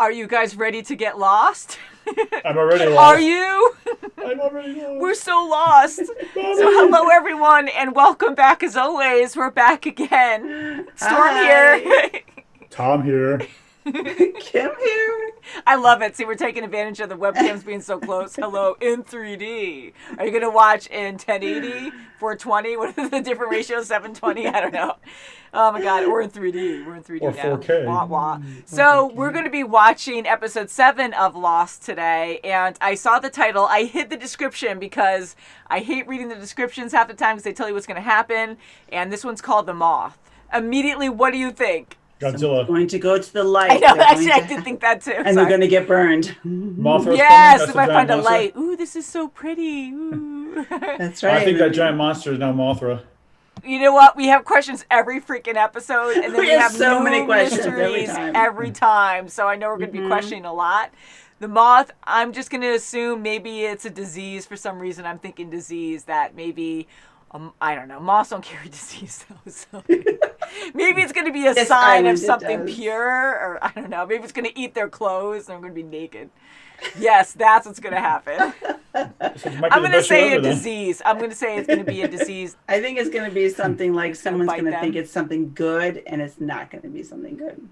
Are you guys ready to get lost? I'm already lost. Are you? I'm already lost. We're so lost. So hello, everyone, and welcome back as always. We're back again. Storm here. Tom here. Kim here. I love it. See, we're taking advantage of the webcams being so close. Hello, in 3D. Are you going to watch in 1080, 420? What are the different ratios? 720? I don't know. Oh, my God. We're in 3D. We're in 3D or now. 4K. Wah, wah. So we're going to be watching episode 7 of Lost today. And I saw the title. I hid the description because I hate reading the descriptions half the time because they tell you what's going to happen. And this one's called The Moth. Immediately, what do you think? Godzilla. Going to go to the light. I know, actually, I did think that too. And they're going to get burned. Mothra's yes, coming. we might find a monster. light. Ooh, this is so pretty. Ooh. That's right. I think that giant monster is now Mothra. You know what? We have questions every freaking episode, and then we have so new many questions mysteries every time. So I know we're going to be questioning a lot. The moth, I'm just going to assume maybe it's a disease for some reason. I'm thinking disease that maybe... I don't know. Moths don't carry disease, though. So maybe it's going to be a sign of something pure, or I don't know. Maybe it's going to eat their clothes and they're going to be naked. Yes, that's what's going to happen. I'm going to say a disease. I'm going to say it's going to be a disease. I think it's going to be something like someone's going to think it's something good, and it's not going to be something good.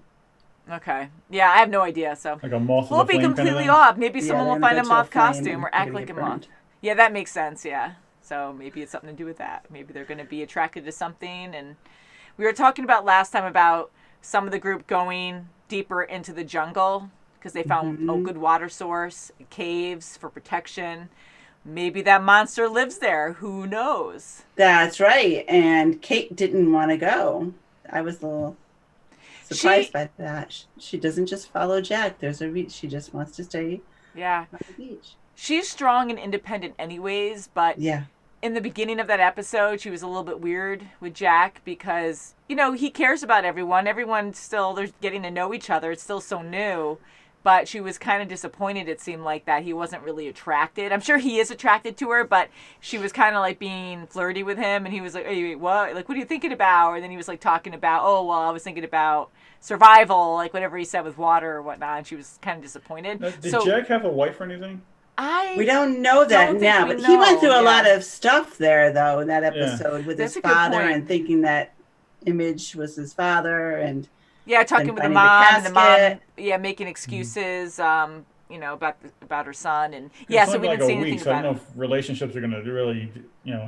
Okay. Yeah, I have no idea. So like a moth. We'll be completely off. Maybe someone will find a moth costume or act like a moth. Yeah, that makes sense. Yeah. So maybe it's something to do with that. Maybe they're going to be attracted to something. And we were talking about last time about some of the group going deeper into the jungle because they found a good water source, caves for protection. Maybe that monster lives there. Who knows? That's right. And Kate didn't want to go. I was a little surprised by that. She doesn't just follow Jack. There's a reach. She just wants to stay on the beach. She's strong and independent anyways, but in the beginning of that episode, she was a little bit weird with Jack because, you know, he cares about everyone. Everyone still, they're getting to know each other. It's still so new. But she was kind of disappointed, it seemed like, that he wasn't really attracted. I'm sure he is attracted to her, but she was kind of like being flirty with him. And he was like, hey, what? Like, what are you thinking about? And then he was like talking about, oh, well, I was thinking about survival, like whatever he said with water or whatnot. And she was kind of disappointed. Did Jack have a wife or anything? We don't know that now, but he went through a lot of stuff there, though, in that episode with his father and thinking that Image was his father and talking with the mom, making excuses, you know, about her son, and so we didn't see anything about it. I don't know if relationships are going to really,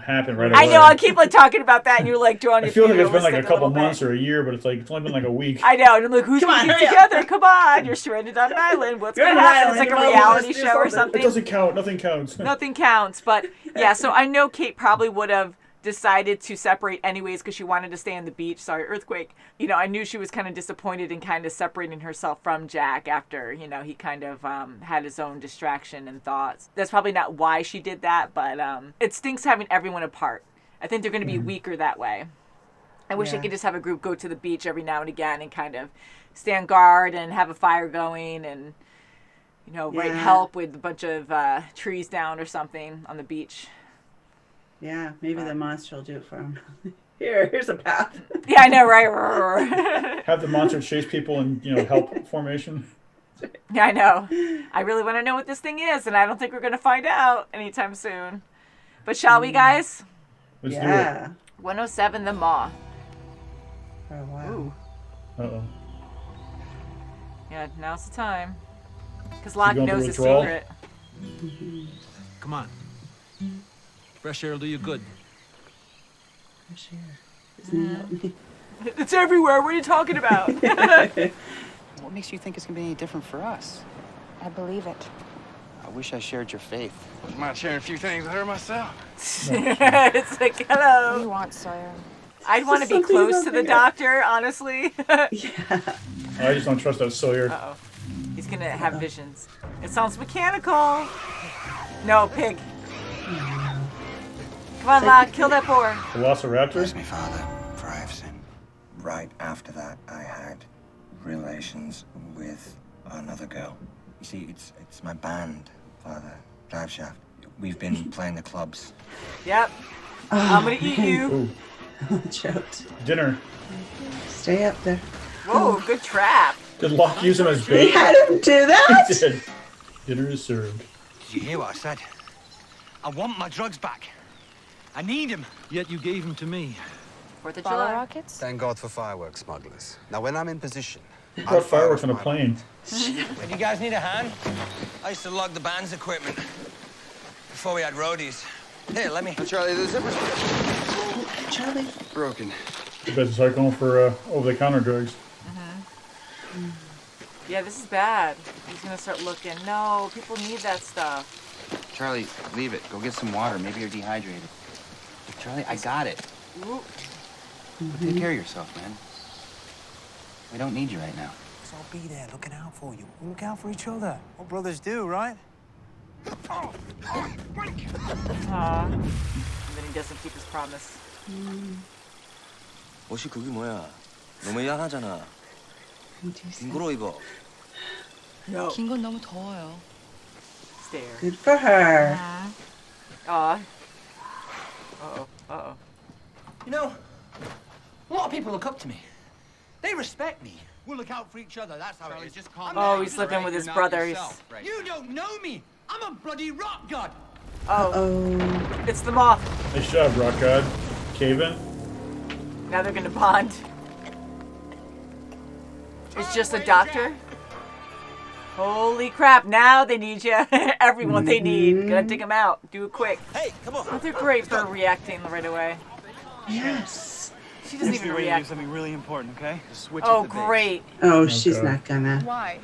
happen right away. I know. I keep like talking about that, and you're like drawing. I feel like it's been like a couple months or a year, but it's only been like a week. I know, and I'm like, who's going to get together? Come on, you're stranded on an island. What's going to happen? It's like a reality show or something. It doesn't count. Nothing counts. Nothing counts. But so I know Kate probably would have decided to separate anyways because she wanted to stay on the beach. Sorry, earthquake. You know, I knew she was kind of disappointed in kind of separating herself from Jack after, you know, he kind of had his own distraction and thoughts. That's probably not why she did that, but it stinks having everyone apart. I think they're going to be weaker that way. I wish I could just have a group go to the beach every now and again and kind of stand guard and have a fire going and, you know, help with a bunch of trees down or something on the beach. Yeah, maybe the monster will do it for him. Here's a path. Yeah, I know, right? Have the monster chase people in, help formation. Yeah, I know. I really want to know what this thing is, and I don't think we're going to find out anytime soon. But shall we, guys? Let's do it. 107, The Moth. Oh, wow. Ooh. Uh-oh. Yeah, now's the time. Because Locke knows the secret. Come on. Fresh air will do you good. Fresh air. It's everywhere. What are you talking about? What makes you think it's going to be any different for us? I believe it. I wish I shared your faith. Wouldn't mind sharing a few things with her myself. It's like, hello. What do you want, Sawyer? I'd want to be close to the doctor, honestly. I just don't trust that Sawyer. Uh-oh. He's going to have visions. It sounds mechanical. No, pig. Come on, Locke, kill that boar. Velociraptor? Bless me, Father, for I have sinned. Right after that, I had relations with another girl. You see, it's my band, Father, Drive Shaft. We've been playing the clubs. Yep. I'm gonna eat you. Choked. Dinner. Stay up there. Whoa, good trap. Did Locke use him as He bait? had him do that? He did. Dinner is served. Did you hear what I said? I want my drugs back. I need them. Yet you gave him to me. 4th of Bottle July. rockets? Thank God for fireworks smugglers. Now, when I'm in position, He I'll brought fire fireworks off on a my- plane. Hey, you guys need a hand? I used to lug the band's equipment before we had roadies. Here, let me. Charlie, the zipper's Charlie. broken. You better start going for over-the-counter drugs. Yeah, this is bad. He's gonna start looking. No, people need that stuff. Charlie, leave it. Go get some water. Maybe you're dehydrated. Charlie, I got it. Ooh. Take care of yourself, man. We don't need you right now. So I'll be there looking out for you. We look out for each other. What brothers do, right? Aw. And then he doesn't keep his promise. 옷이 그게 뭐야? 너무 야하잖아. 빙그러 입어. No. 긴 건 너무 더워요. Stare. Good for her. Aw. Uh-oh. Uh-oh. You know, a lot of people look up to me. They respect me. We'll look out for each other. That's how it is. Just calm Oh, he's living with his brother. You don't know me. I'm a bloody rock god. Oh, Oh. it's the Moth. Nice job, Rock God. Cave in. Now they're gonna bond. It's just a doctor. Holy crap, now they need you. Everyone they need. Gotta dig them out. Do it quick. Hey, come on. Oh, they're great for reacting right away. Yes. She doesn't even react. something really important, okay? Switch Oh, at the base. great. Oh, she's Okay. not gonna. Why?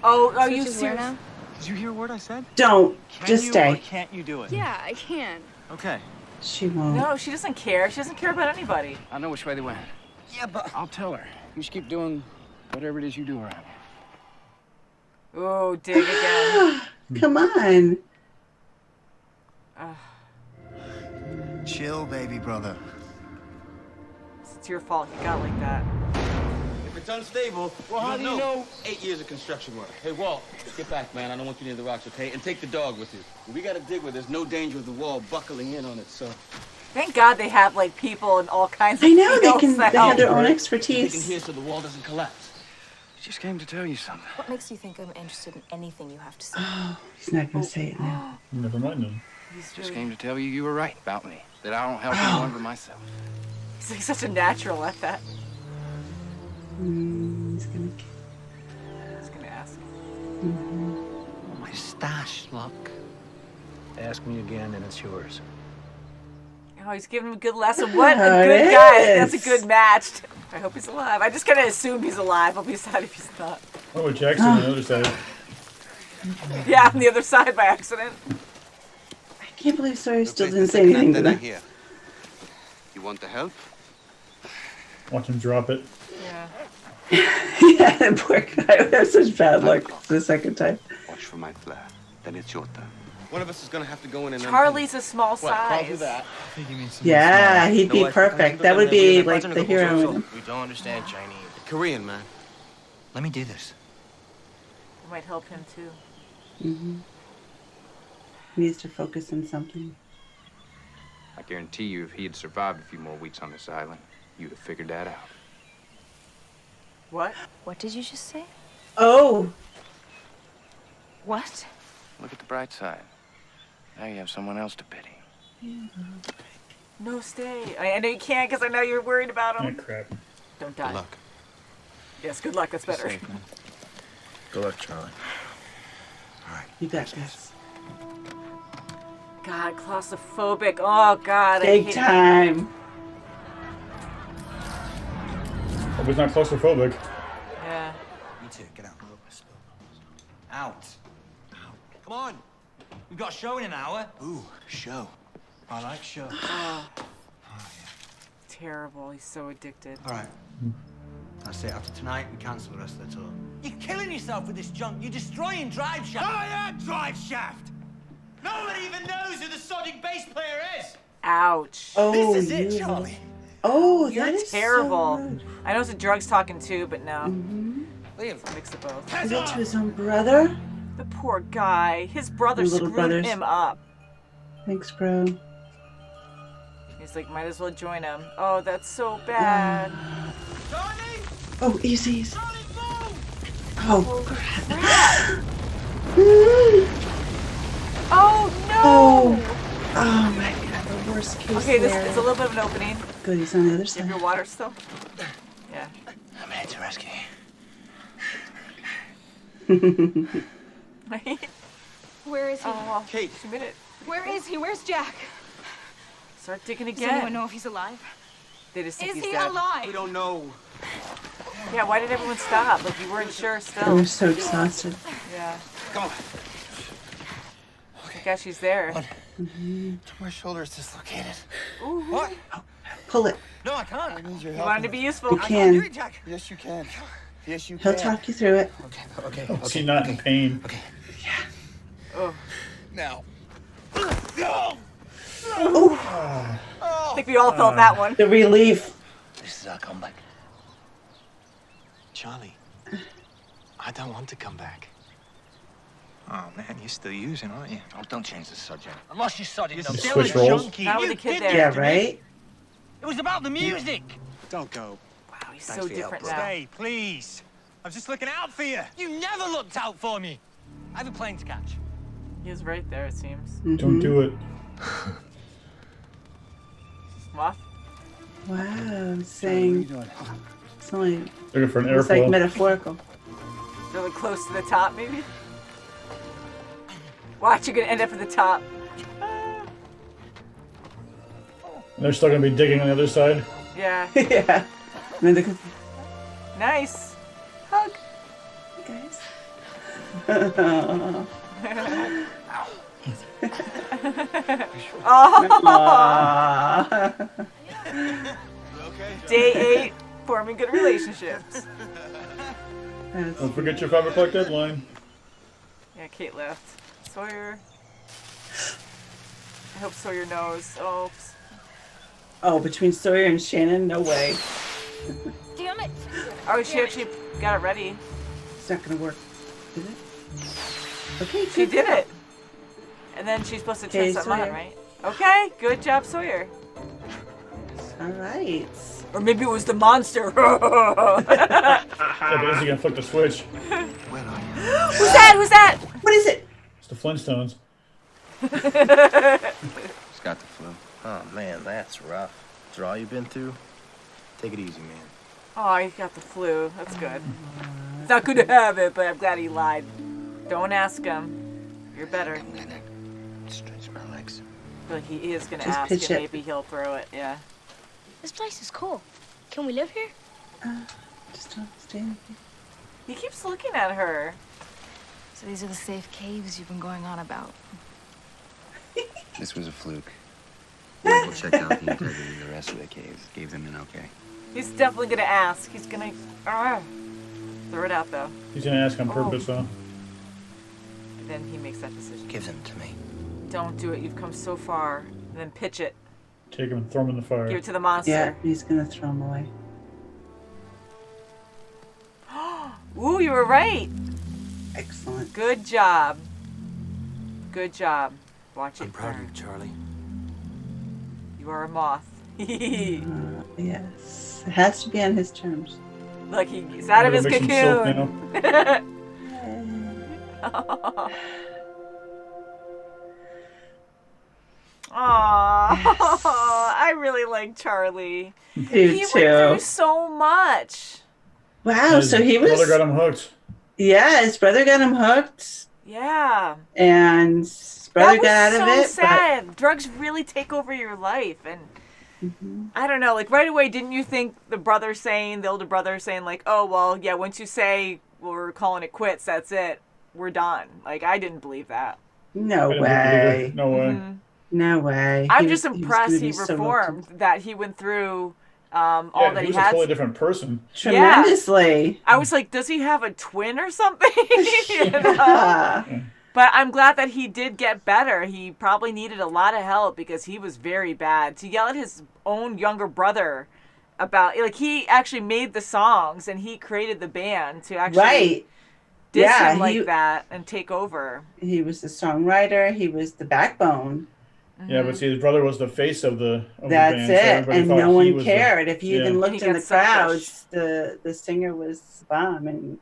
Oh, are Switch you is where serious? now? Did you hear what I said? Don't. Can Just you or stay. can't you do it? Yeah, I can. Okay. She won't. No, she doesn't care. She doesn't care about anybody. I know which way they went. Yeah, but I'll tell her. You just keep doing whatever it is you do around here. Oh, dig again. Come on. Chill, baby brother. It's your fault he got like that. If it's unstable, well, how do you know? 8 years of construction work. Hey, Walt, get back, man. I don't want you near the rocks, okay? And take the dog with you. We gotta dig where there's no danger of the wall buckling in on it, so. Thank God they have like people and all kinds of I know they fields can. that They have help. their own Taking expertise. here so the wall doesn't collapse. I just came to tell you something. What makes you think I'm interested in anything you have to say? Oh, he's not gonna say it now. Never mind him. He's, Just really, came to tell you were right about me. That I don't help anyone but myself. he's like such a natural at that. He's gonna. I was gonna ask. My stash, Locke. Ask me again and it's yours. Oh, he's giving him a good lesson. What a Oh, good it guy. That's a is. good match. I hope he's alive. I just kind of assumed he's alive. I'll be sad if he's not. What about Jackson on the other side? Yeah, on the other side by accident. I can't believe Sawyer still didn't say anything to them. Here. You want the help? Watch him drop it. Yeah. Yeah, that poor guy would have such bad luck the second time. Watch for my flare. Then it's your turn. One of us is gonna have to go in and Charlie's a small What? I'll do size. that. Yeah, he'd be No, I- perfect. That would be like the hero. We don't understand Chinese. Korean, man. Let me do this. It might help him too. He needs to focus on something. I guarantee you, if he had survived a few more weeks on this island, you'd have figured that out. What? What did you just say? Oh, What? Look at the bright side. Now you have someone else to pity. No, stay. I know you can't because I know you're worried about Ah, him. crap. Don't die. Good luck. Yes, good luck. That's better. Good luck, Charlie. you got this. God, claustrophobic. Oh, God. I Big hate time. Hope he's not claustrophobic. Yeah. Me too. Get out. out. Come on. We've got a show in an hour. Ooh, show. I like show. Terrible. He's so addicted. All right. That's it. After tonight, we cancel the rest of the tour. You're killing yourself with this junk. You're destroying Drive Shaft. I am Drive Shaft. Nobody even knows who the sodding bass player is. Ouch. Oh, This is it, you- Charlie. Oh, You're that is terrible. So rude. I know it's a drugs talking too, but no. Liam. Mix of both. Is that to his own brother? The poor guy. His brother Your little screwed brothers. him up. Thanks, bro. He's like, might as well join him. Oh, that's so bad. Charlie! Oh, easy. Charlie, move! Oh, crap. Oh, no. Oh my God, the worst case Okay, this scenario. is a little bit of an opening. Good, he's on the other You have side. your water still? Yeah. I'm here to rescue Where is he? Oh, Kate. She made it. Where is he? Where's Jack? Start digging Does again. anyone know if he's alive? They just think Is he's he dead. alive? We don't know. Yeah, why did everyone stop? Like, you weren't sure I still. was so exhausted. Yeah. Come on. I guess she's there. My shoulder is dislocated. Ooh. What? Pull it. No, I can't. I need your You help. wanted to be useful. You can. Jack. Yes, you can. Yes, you He'll can. talk you through it. Okay. Is he not in pain? Okay. Oh. Now. I think we all felt that one. The relief. This is our comeback. Charlie, I don't want to come back. Oh, man, you're still using, aren't you? Oh, don't change the subject. Unless you started You switch roles? Not with the kid there. Yeah, right? It was about the music. Don't go. Wow, he's Thanks so for your help, different bro. now. Stay, please. I'm just looking out for you. You never looked out for me. I have a plane to catch. He was right there, it seems. Don't do it. Moth? Wow, saying it's only Looking for an it's like airflow. metaphorical. Really close to the top, maybe? Watch, you're gonna end up at the top. And they're still gonna be digging on the other side. Yeah. Yeah. And then Nice. Hug. guys. Oh! Aw. Day 8, forming good relationships. That's- Don't forget your 5 o'clock deadline. Yeah, Kate left. Sawyer. I hope Sawyer knows. Oh, Oh, between Sawyer and Shannon, no way. Damn it! oh, she actually got it ready. It's not gonna work. Is it? Okay, She good did job. it. And then she's supposed to turn Okay, something on, Sawyer. right? Okay, good job, Sawyer. All right. Or maybe it was the monster. Yeah, but is he gonna flip the switch? Where are you? Who's that? Who's that? What is it? It's the Flintstones. He's got the flu. Oh, man, that's rough. After all you've been through, take it easy, man. Oh, he got the flu. That's good. It's not good to have it, but I'm glad he lied. Don't ask him. You're better. I'm gonna stretch my legs. But he is gonna Just ask, pitch and it. maybe he'll throw it. Yeah. This place is cool. Can we live here? Just don't stay in here. He keeps looking at her. So these are the safe caves you've been going on about. This was a fluke. We'll check out the integrity of the rest of the caves. Gave them an okay. He's definitely gonna ask. He's gonna throw it out though. He's gonna ask on purpose, though. And then he makes that decision. Give them to me. Don't do it. You've come so far. And then pitch it. Take him and throw him in the fire. Give it to the monster. Yeah, he's gonna throw him away. Ooh, you were right. Excellent. Good job. Good job. Watch it I'm proud of burn. you, Charlie. You are a moth. Yes. It has to be on his terms. Look, he's out of his Make some silk cocoon. now. Aww. I really like Charlie. You He went through so much. Wow, His so he was. brother got him hooked. Yeah, his brother got him hooked, Yeah. and his brother That was got out so of it. sad. Drugs really take over your life, and I don't know. Like right away, didn't you think the older brother saying, like, "Oh well, yeah, once you say we're calling it quits, that's it, we're done." Like I didn't believe that. But no I didn't believe it way. either. No way. Mm-hmm. No way. I'm He just was- he was impressed gonna he be so reformed. That he went through all Yeah, that he he was a had. totally different person. tremendously. I was like, does he have a twin or something? You know? Yeah. But I'm glad that he did get better. He probably needed a lot of help because he was very bad. To yell at his own younger brother about, like, he actually made the songs and he created the band to actually Right. diss Yeah, him like he- that and take over. He was the songwriter. He was the backbone. Yeah, but see, his brother was the face of the That's band. So it. everybody And thought no he one was cared. If you yeah. even And looked he in got the selfish. crowds, the singer was bomb. And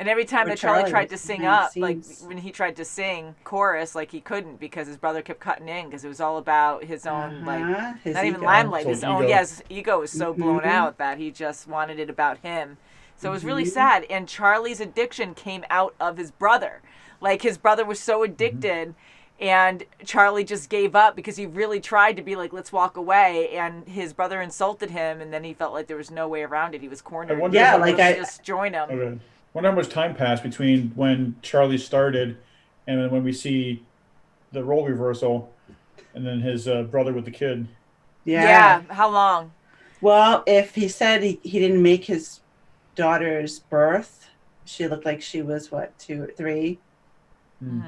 And every time Or that Charlie tried to was sing behind up, the like scenes. when he tried to sing chorus, like he couldn't because his brother kept cutting in because it was all about his own, like, His not even ego. limelight, His his own own, ego. yeah, his ego was so blown out that he just wanted it about him. So it was really sad. And Charlie's addiction came out of his brother. Like, his brother was so addicted, and Charlie just gave up because he really tried to be like, let's walk away. And his brother insulted him, and then he felt like there was no way around it. He was cornered. I wonder Yeah, how like much- just join him. Okay. Wonder how much time passed between when Charlie started and then when we see the role reversal, and then his brother with the kid. Yeah. How long? Well, if he said he didn't make his daughter's birth, she looked like she was, what, 2 or 3?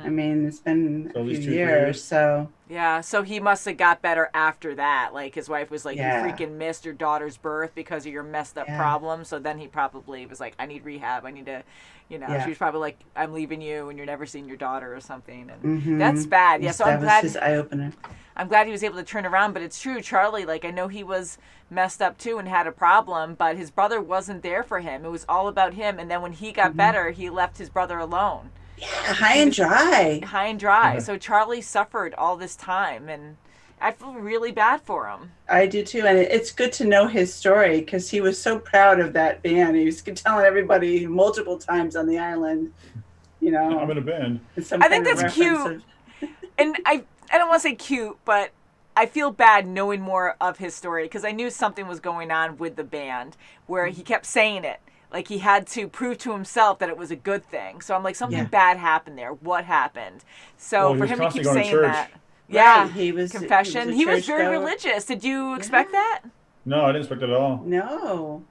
I mean, it's been So at a least few 2 or 3 years, years. so Yeah, so he must have got better after that. Like, his wife was like, Yeah. you freaking missed your daughter's birth because of your messed up Yeah. problem. So then he probably was like, I need rehab. I need to, Yeah. she was probably like, I'm leaving you and you're never seeing your daughter or something. And Mhm. that's bad. Yeah, so that I'm was glad. his eye opener. I'm glad he was able to turn around, but it's true, Charlie, like, I know he was messed up too and had a problem, but his brother wasn't there for him. It was all about him. And then when he got better, he left his brother alone. Yeah, high and dry. High and dry. Yeah. So Charlie suffered all this time, and I feel really bad for him. I do too, and it's good to know his story because he was so proud of that band. He was telling everybody multiple times on the island, you know. I'm in a band. I think that's cute. And I don't want to say cute, but I feel bad knowing more of his story because I knew something was going on with the band where he kept saying it. Like, he had to prove to himself that it was a good thing. So I'm like, something bad happened there. What happened? So Well, he for was him to keep constantly going to saying church. that. Yeah, Right, he was confession. a He was very churchgoer. religious. Did you expect that? No, I didn't expect it at all. No.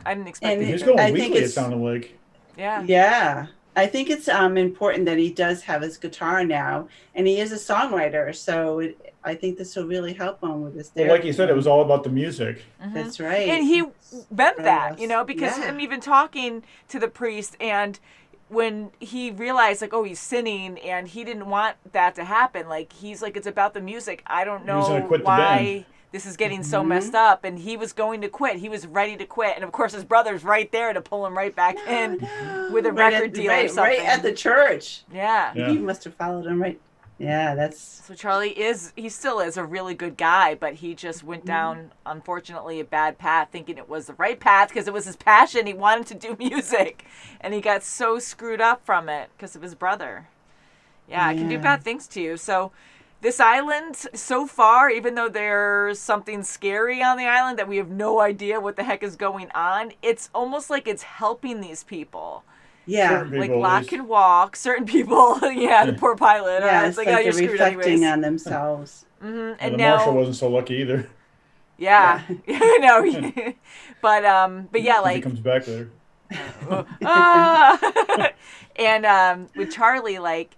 I didn't expect And it. He was either. going I think weekly, it it's- sounded like. Yeah. Yeah. I think it's important that he does have his guitar now, and he is a songwriter. So I think this will really help him with his Well, like you said, it was all about the music. That's right. And he meant Right, that, yes. you know, because Yeah. him even talking to the priest, and when he realized, like, oh, he's sinning, and he didn't want that to happen, like, he's like, it's about the music. I don't He was know gonna quit the why band. this is getting so messed up, and he was going to quit. He was ready to quit, and of course his brother's right there to pull him right back in with a Right record at, deal right, or something. right at the church. Yeah. Yeah. He must have followed him right. Yeah, that's So Charlie he still is a really good guy, but he just went down, unfortunately, a bad path, thinking it was the right path because it was his passion. He wanted to do music, and he got so screwed up from it because of his brother. Yeah, it can do Yeah. bad things to you. So this island, so far, even though there's something scary on the island that we have no idea what the heck is going on, it's almost like it's helping these people. yeah. Certain Like people, Locke at least. can walk, certain people, yeah, the poor pilot. Yeah, it's it's like, like oh, you're they're screwed reflecting anyways. on themselves. And And the now, marshal wasn't so lucky either. yeah, I know. but yeah, He like, comes back there. and with Charlie, like,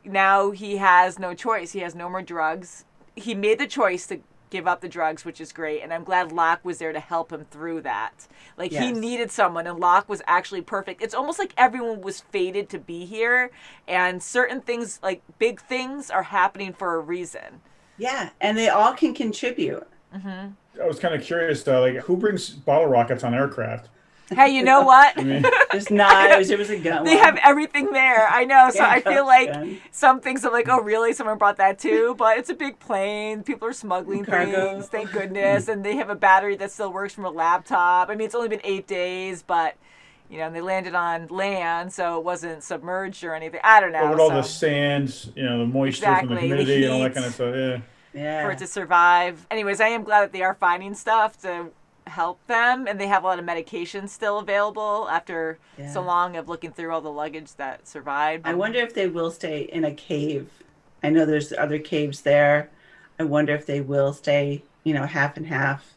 now he has no choice. He has no more drugs. He made the choice to give up the drugs, which is great, and I'm glad Locke was there to help him through that. Like, he Yes. needed someone, and Locke was actually perfect. It's almost like everyone was fated to be here, and certain things, like big things, are happening for a reason. Yeah, and they all can contribute. I was kind of curious, though, like, who brings bottle rockets on aircraft? Hey, you know what? I mean, There's knives. It was a gun. They have everything there. I know. So I feel like gun. some things I'm like, oh, really? Someone brought that too? But it's a big plane. People are smuggling Cargo. things. Thank goodness. And they have a battery that still works from a laptop. I mean, it's only been 8 days, but, you know, and they landed on land, so it wasn't submerged or anything. I don't know. but with all so the sands, you know, the moisture from Exactly, the the humidity and all that heat. kind of stuff, yeah. Yeah. for it to survive. Anyways, I am glad that they are finding stuff to help them, and they have a lot of medication still available after so long of looking through all the luggage that survived. I wonder if they will stay in a cave. I know there's other caves there. I wonder if they will stay, you know, half and half.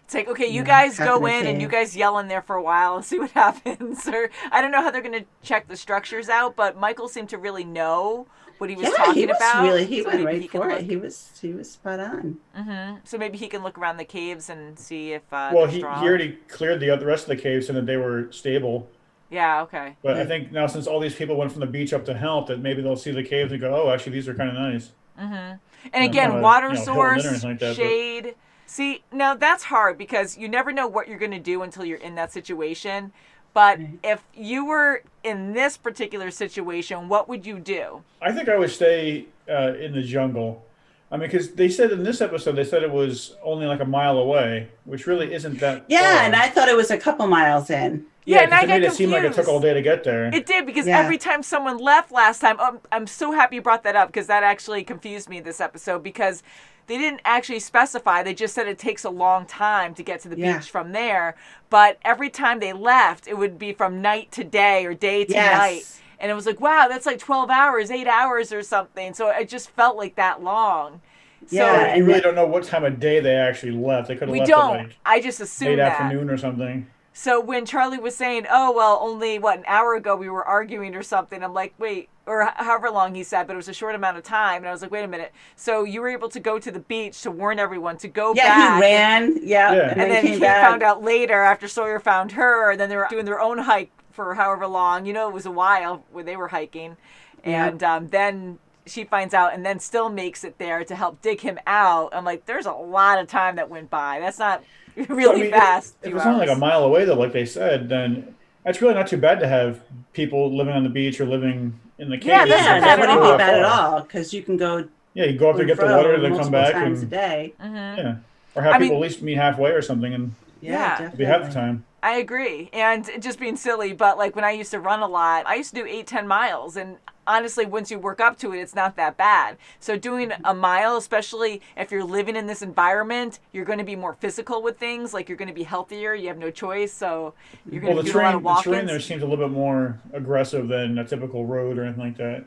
It's like, okay, you Yeah, guys half go in a in and cave. you guys yell in there for a while and see what happens. Or I don't know how they're going to check the structures out, but Michael seemed to really know what he was Yeah, talking he was about. really, he so went maybe right he can for look. it. He was spot on. So maybe he can look around the caves and see if Well, they're he strong. already cleared the rest of the caves and that they were stable. Yeah, okay. But I think now since all these people went from the beach up to help, that maybe they'll see the caves and go, oh, actually, these are kind of nice. And Yeah, again, not a, water you know, source, Hilton or anything like that, but- shade. See, now that's hard because you never know what you're going to do until you're in that situation. But if you were in this particular situation, what would you do? I think I would stay in the jungle. I mean, because they said in this episode, they said it was only like a mile away, which really isn't that Yeah, far. and I thought it was a couple miles in. Yeah, and I it got made it seem like it took all day to get there. It did, because Yeah. every time someone left last time, I'm so happy you brought that up, because that actually confused me this episode, because they didn't actually specify. They just said it takes a long time to get to the beach from there. But every time they left, it would be from night to day or day to night. And it was like, wow, that's like 12 hours, 8 hours or something. So it just felt like that long. Yeah, So you really don't know what time of day they actually left. They could have We left don't. at like I just assumed late that. afternoon or something. So when Charlie was saying, oh, well, only, an hour ago we were arguing or something, I'm like, wait, or however long he said, but it was a short amount of time. And I was like, wait a minute. So you were able to go to the beach to warn everyone to go back. Yeah, he ran. Yeah. And then Kate found out later after Sawyer found her, and then they were doing their own hike for however long. You know, it was a while where they were hiking. And then she finds out and then still makes it there to help dig him out. I'm like, there's a lot of time that went by. That's not really fast. If it's only like a mile away, though, like they said, then that's really not too bad to have people living on the beach or living in the cave. Yeah, that wouldn't be bad at all, because you can go. Yeah, you go up there, get the water, then come back, times and a day. Yeah, or have people at least meet halfway or something, and definitely. be half the time. I agree. And just being silly, but like when I used to run a lot, I used to do 8-10 miles, and honestly, once you work up to it, it's not that bad. So doing a mile, especially if you're living in this environment, you're going to be more physical with things. Like you're going to be healthier. You have no choice. So you're going to do a lot of walk-ins. The terrain there seems a little bit more aggressive than a typical road or anything like that.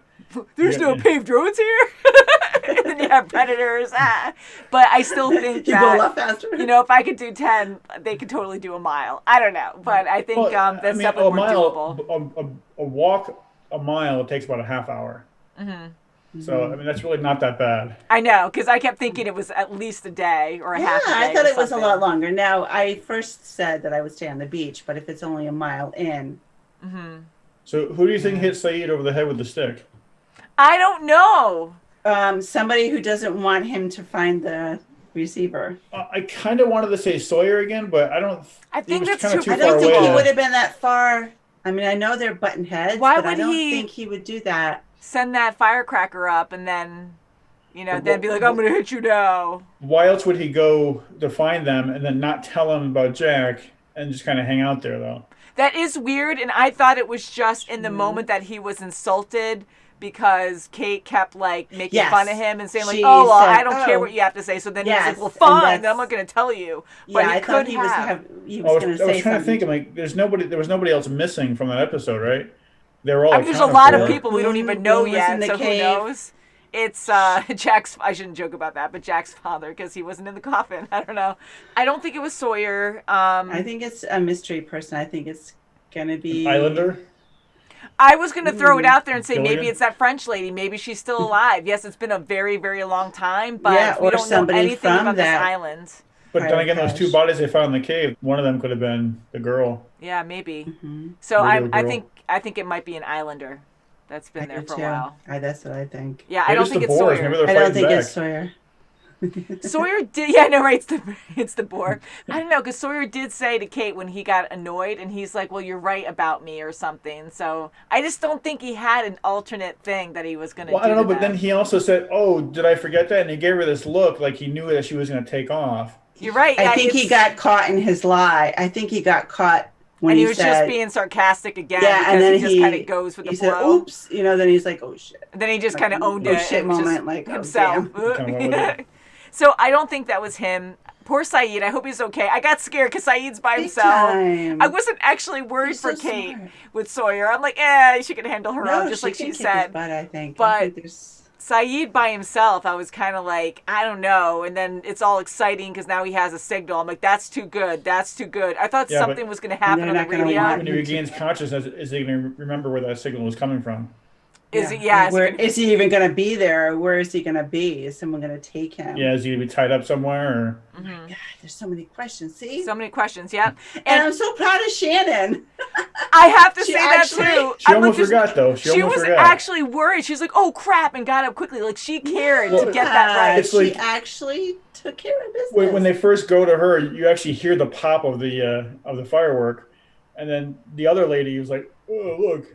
There's no paved roads here. And then you have predators. But I still think you that, go a lot faster. You know, if I could do 10, they could totally do a mile. I don't know. But I think that's definitely more doable. A walk a mile, it takes about a half hour. So, I mean, that's really not that bad. I know, because I kept thinking it was at least a day or a half a day. I thought it was a lot longer. Now, I first said that I would stay on the beach, but if it's only a mile in. So, who do you think hit Saeed over the head with the stick? I don't know. Somebody who doesn't want him to find the receiver. I kind of wanted to say Sawyer again, but I don't. I think that's too I don't far think away. he would have been that far. I mean, I know they're button heads, but I don't think he would do that. Send that firecracker up and then, then be like, I'm going to hit you now. Why else would he go to find them and then not tell them about Jack and just kind of hang out there, though? That is weird, and I thought it was just in the moment that he was insulted because Kate kept, making fun of him and saying, I don't care what you have to say. So then he was like, well, fine, I'm not going to tell you. But I thought he was going to say something. I was trying to think, there was nobody else missing from that episode, right? They were all there's a lot of people we don't even know yet, so who knows? It's Jack's, I shouldn't joke about that, but Jack's father, because he wasn't in the coffin. I don't know. I don't think it was Sawyer. I think it's a mystery person. I think it's going to be... Islander? I was going to throw it out there and say Gilligan? maybe it's that French lady. Maybe she's still alive. Yes, it's been a very, very long time, but we don't know anything about this island. But then again, those two bodies they found in the cave, one of them could have been the girl. Yeah, maybe. So I think it might be an Islander that's been there for a while. That's what I think. Yeah, I don't think it's Sawyer. I don't think it's Sawyer. Sawyer did, yeah, no, right, it's the boar. I don't know, because Sawyer did say to Kate when he got annoyed, and he's like, well, you're right about me or something. So I just don't think he had an alternate thing that he was going to do. Well, I don't know, but then he also said, oh, did I forget that? And he gave her this look like he knew that she was going to take off. You're right. I think he got caught in his lie. I think he got caught when he he was said, just being sarcastic again. Yeah, because and then he just kind of goes with the flow. Said, oops, then he's like, oh shit. And then he just kind of owned it. Shit moment, like himself. So I don't think that was him. Poor Saeed. I hope he's okay. I got scared because Saeed's by himself. I wasn't actually worried for Kate with Sawyer. I'm like, she can handle her own, just like she said. I think. But Saeed by himself, I was kind of like, I don't know. And then it's all exciting because now he has a signal. I'm like, that's too good. That's too good. I thought something was going to happen on the radio. When he regains consciousness, is he going to remember where that signal was coming from? Is he even going to be there? Where is he going to be? Is someone going to take him? Yeah, is he going to be tied up somewhere? Or? God, there's so many questions. See? So many questions, yeah. And I'm so proud of Shannon. I have to say that too. She almost forgot, though. She was actually worried. She's like, oh, crap, and got up quickly. Like, she cared to get that right. She actually took care of business. When they first go to her, you actually hear the pop of the firework. And then the other lady was like, "Oh, look."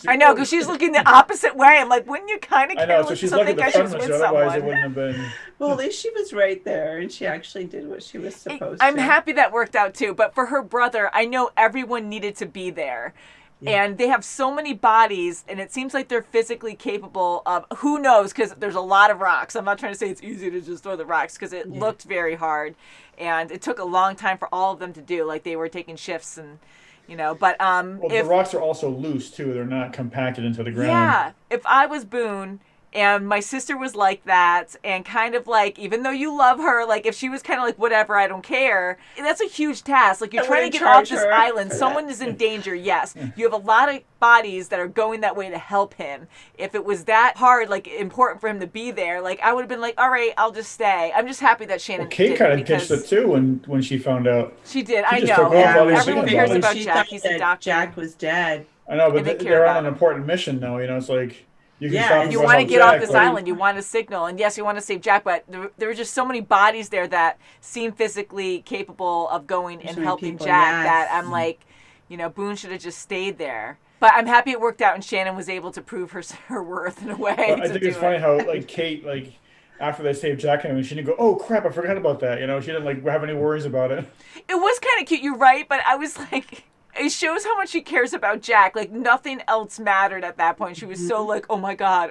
I know, because she's looking the opposite way. I'm like, wouldn't you kind of I know, so she's looking at the front windshiw, otherwise it wouldn't have been. Well, at least she was right there, and she actually did what she was supposed I'm to. happy that worked out too, but for her brother, I know everyone needed to be there. Yeah. And they have so many bodies, and it seems like they're physically capable of, who knows, because there's a lot of rocks. I'm not trying to say it's easy to just throw the rocks, because it looked very hard, and it took a long time for all of them to do. Like, they were taking shifts and... but well, the rocks are also loose too. They're not compacted into the ground. Yeah. If I was Boone and my sister was like that, and kind of like, even though you love her, like if she was kind of like, whatever, I don't care, that's a huge task. Like, you're trying to get off this island. Someone is in danger. Yes. You have a lot of bodies that are going that way to help him. If it was that hard, like important for him to be there, like I would have been like, all right, I'll just stay. I'm just happy that Shannon did. Kate kind of pitched it too when she found out. She did. I know. Everyone cares about Jack. He's a doctor. Jack was dead. I know, but they're on an important mission now. It's like you can stop. You want to get off this island. You want to signal, and yes, you want to save Jack. But there were just so many bodies there that seem physically capable of going and helping Jack. That I'm like, Boone should have just stayed there. But I'm happy it worked out, and Shannon was able to prove her worth in a way. Well, I think it's funny how Kate after they saved Jack, she didn't go, "Oh crap, I forgot about that." She didn't have any worries about it. It was kind of cute. You're right, but I was like. It shows how much she cares about Jack. Like, nothing else mattered at that point. She was so like, oh my God.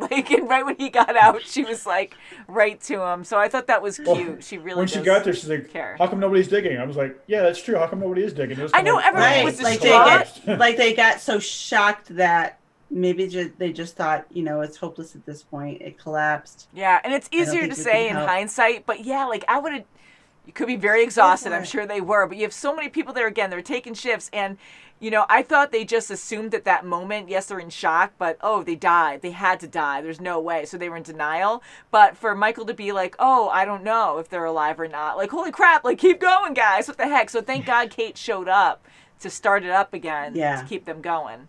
Like, and right when he got out, she was like, right to him. So I thought that was cute. Well, she really when she got there, she's like, care. How come nobody's digging? I was like, yeah, that's true. How come nobody is digging? I know, everyone was distraught. They got so shocked that maybe they just thought, it's hopeless at this point. It collapsed. Yeah, and it's easier to say in hindsight, but yeah, like I would have. You could be very exhausted. I'm sure they were. But you have so many people there again. They're taking shifts. And, I thought they just assumed at that moment, yes, they're in shock, but, they died. They had to die. There's no way. So they were in denial. But for Michael to be like, I don't know if they're alive or not. Like, holy crap. Like, keep going, guys. What the heck? So thank God Kate showed up to start it up again. To keep them going.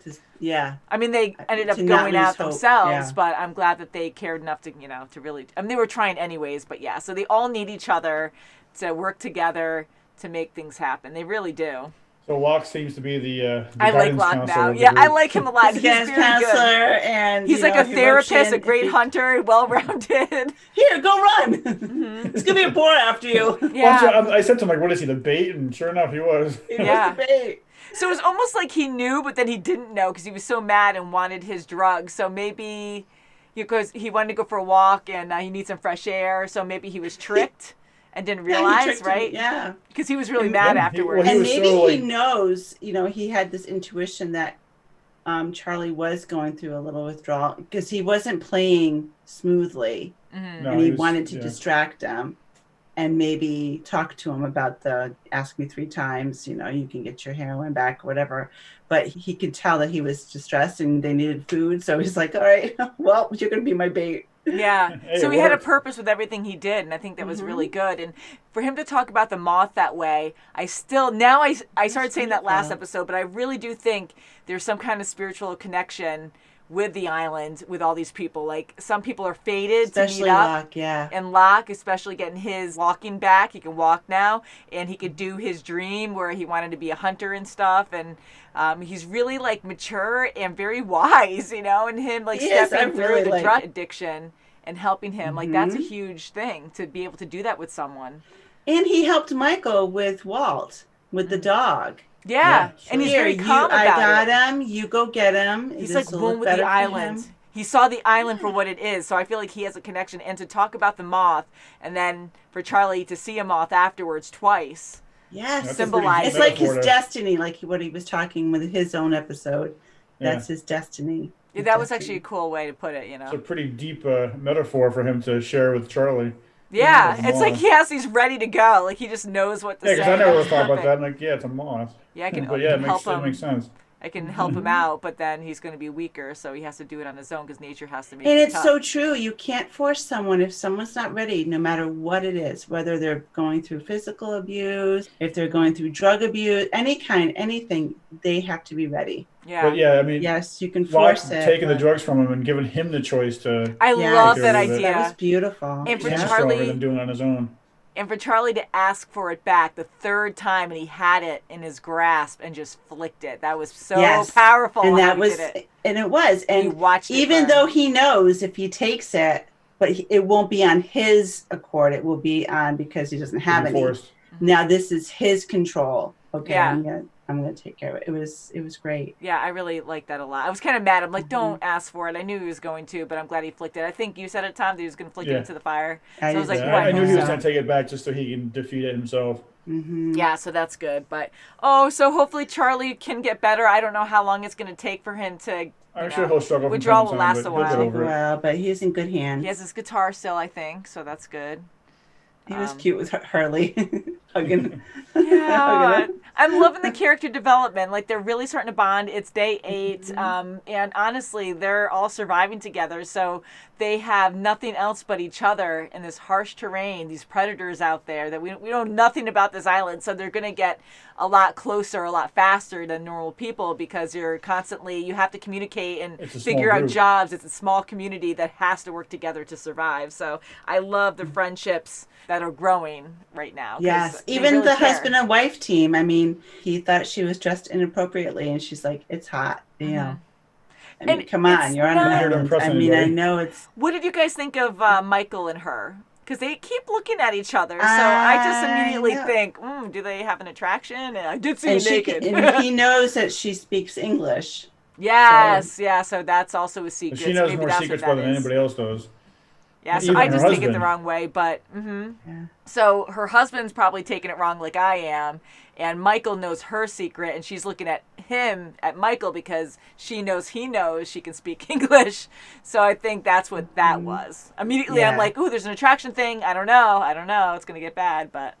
I mean, they ended up going out themselves, but I'm glad that they cared enough to, to really... I mean, they were trying anyways, but yeah. So they all need each other to work together to make things happen. They really do. So Locke seems to be the I like Locke now. Yeah, I like him a lot. He's very good. And he's like a therapist, a great hunter, well-rounded. Here, go run. It's gonna be a boar after you. Yeah. I said to him, like, what is he, the bait? And sure enough, he was. He was the bait. So it was almost like he knew, but then he didn't know because he was so mad and wanted his drugs. So maybe because he wanted to go for a walk and he needs some fresh air. So maybe he was tricked. And didn't realize, right? Yeah. Because he was really mad afterwards. And maybe he knows, he had this intuition that Charlie was going through a little withdrawal because he wasn't playing smoothly. Mm-hmm. And he wanted to distract him and maybe talk to him about the ask me 3 times, you can get your heroin back or whatever. But he could tell that he was distressed and they needed food. So he's like, all right, well, you're going to be my bait. Yeah. So he had a purpose with everything he did, and I think that was really good. And for him to talk about the moth that way, I started saying that last episode, but I really do think there's some kind of spiritual connection with the island, with all these people. Like, some people are fated to meet up. Locke, yeah. And Locke, especially getting his walking back. He can walk now, and he could do his dream where he wanted to be a hunter and stuff. And he's really, like, mature and very wise, and him, like, stepping through the drug addiction and helping him. Like, that's a huge thing, to be able to do that with someone. And he helped Michael with Walt, with the dog. Yeah, and he's very calm about it. I got him. You go get him. He's like one with the island. He saw the island for what it is, so I feel like he has a connection. And to talk about the moth, and then for Charlie to see a moth afterwards twice. Yes, symbolizes. It's like his destiny, like what he was talking with his own episode. That's his destiny. Yeah, that was actually a cool way to put it. It's a pretty deep metaphor for him to share with Charlie. Yeah, it's like he has these ready to go. Like, he just knows what to say. Yeah, because I never thought about that. I'm like, it's a moth. Yeah, I can help him. It makes sense. I can help him out, but then he's going to be weaker, so he has to do it on his own because nature has to make And it it's tough. so true. You can't force someone if someone's not ready, no matter what it is, whether they're going through physical abuse, if they're going through drug abuse, anything, they have to be ready. Yeah. But yeah, I mean, yes, you can force it. Taking the drugs from him and giving him the choice to. I love that idea. That was beautiful. And for Charlie, Charlie, stronger than doing it on his own. And for Charlie to ask for it back the third time, and he had it in his grasp and just flicked it. That was so powerful. And that was, did it. And it was. And he watched even though he knows if he takes it, but it won't be on his accord. It will be on because he doesn't have any. Forced. Now this is his control. Okay, Yeah. I'm gonna take care of it. It was great. Yeah, I really liked that a lot. I was kind of mad. I'm like, don't ask for it. I knew he was going to, but I'm glad he flicked it. I think you said at the time that he was going to flick it into the fire. So I was like, I knew he was going to take it back just so he can defeat it himself. Yeah, so that's good. But so hopefully Charlie can get better. I don't know how long it's going to take for him to. I'm sure he'll struggle. Withdrawal will last a while. Well, but he's in good hands. He has his guitar still, I think, so that's good. He was cute with Harley hugging. Yeah, I'm loving the character development. Like, they're really starting to bond. It's day 8, and honestly, they're all surviving together. So they have nothing else but each other in this harsh terrain. These predators out there that we know nothing about this island. So they're going to get a lot closer, a lot faster than normal people because you have to communicate and figure out jobs. It's a small community that has to work together to survive. So I love the friendships that are growing right now. Yes, even really the husband and wife team. I mean, he thought she was dressed inappropriately, and she's like, "It's hot," you know. I mean, come on, you're on an island. I mean, I know it's. What did you guys think of Michael and her? Because they keep looking at each other, so I just immediately think, do they have an attraction? And I did see you naked. And he knows that she speaks English. Yes, so that's also a secret. She knows more secrets than anybody else does. Yeah, so I just take it the wrong way, but so her husband's probably taking it wrong like I am, and Michael knows her secret, and she's looking at Michael because she knows he knows she can speak English. So I think that's what that was. Immediately I'm like, ooh, there's an attraction thing. I don't know. It's going to get bad, but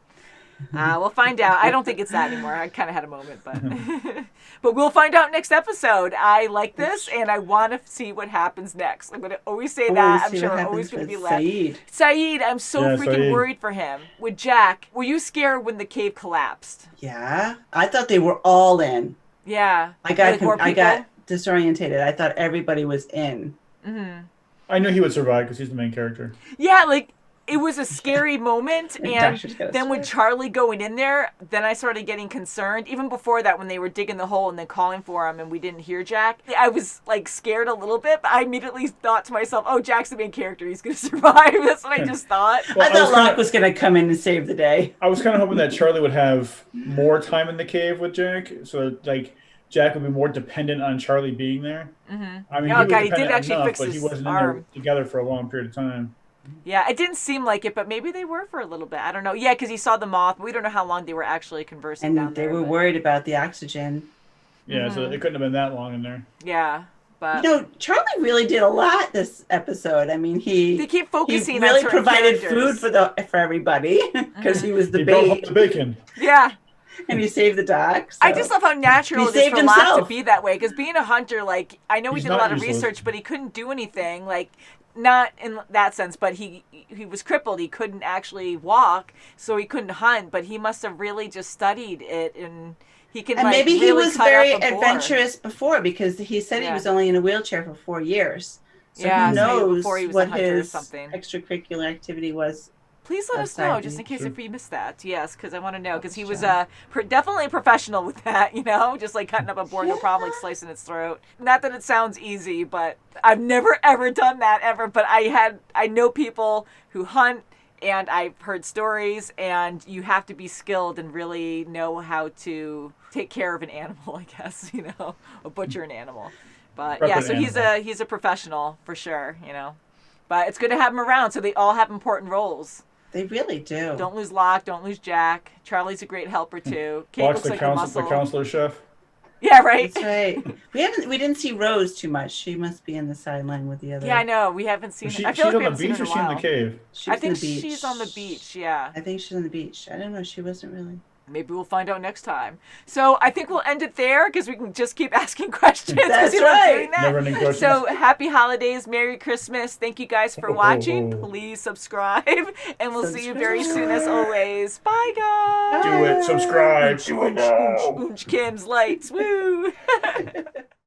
we'll find out. I don't think it's that anymore. I kind of had a moment, but but we'll find out next episode. I like this, and I want to see what happens next. I'm going to always say that. I'm sure I'm always going to be left. Saeed, I'm so freaking worried for him. With Jack, were you scared when the cave collapsed? Yeah, I thought they were all in. Yeah, I got disorientated. I thought everybody was in. I knew he would survive because he's the main character. Yeah, like. It was a scary moment, and then with Charlie going in there, then I started getting concerned. Even before that, when they were digging the hole and then calling for him and we didn't hear Jack, I was like scared a little bit, but I immediately thought to myself, oh, Jack's the main character. He's going to survive. That's what I just thought. Well, I thought Locke was going to come in and save the day. I was kind of hoping that Charlie would have more time in the cave with Jack, so like Jack would be more dependent on Charlie being there. I mean, he did actually fix his arm. But he wasn't in there together for a long period of time. Yeah, it didn't seem like it, but maybe they were for a little bit. I don't know. Yeah, because he saw the moth. We don't know how long they were actually conversing down there. And they were worried about the oxygen. Yeah, so it couldn't have been that long in there. Yeah, but... You know, Charlie really did a lot this episode. I mean, they keep focusing he really on provided characters. Food for everybody because he was the bait. The bacon. Yeah. And he saved the dog. So. I just love how natural it is for Locke to be that way. Because being a hunter, like, I know he did a lot of research, but he couldn't do anything. Like, not in that sense, but he was crippled. He couldn't actually walk, so he couldn't hunt. But he must have really just studied it, and he can. And like, maybe really he was cut very up a boar. adventurous before because he said he was only in a wheelchair for 4 years. So who knows what his extracurricular activity was. Please let us know, just in case if we missed that. Yes, because I want to know. Because he was definitely a professional with that, you know? Just like cutting up a boar, no problem, like slicing its throat. Not that it sounds easy, but I've never, ever done that, ever. But I know people who hunt, and I've heard stories, and you have to be skilled and really know how to take care of an animal, I guess, you know? Or butcher an animal. But yeah, so he's a professional, for sure, you know? But it's good to have him around, so they all have important roles. They really do. Don't lose Locke. Don't lose Jack. Charlie's a great helper too. Kate Locke's looks like the counselor chef. Yeah, right. That's right. We didn't see Rose too much. She must be in the sideline with the other. Yeah, I know. We haven't seen her. I feel like on the beach or she's in the cave? I think she's on the beach. Yeah. I think she's on the beach. I don't know. She wasn't really. Maybe we'll find out next time. So I think we'll end it there because we can just keep asking questions. That's right. Never-ending questions. So happy holidays, Merry Christmas. Thank you guys for watching. Please subscribe, and we'll see you very soon as always. Bye, guys. Do it. Subscribe. Do it now. Kim's lights. Woo.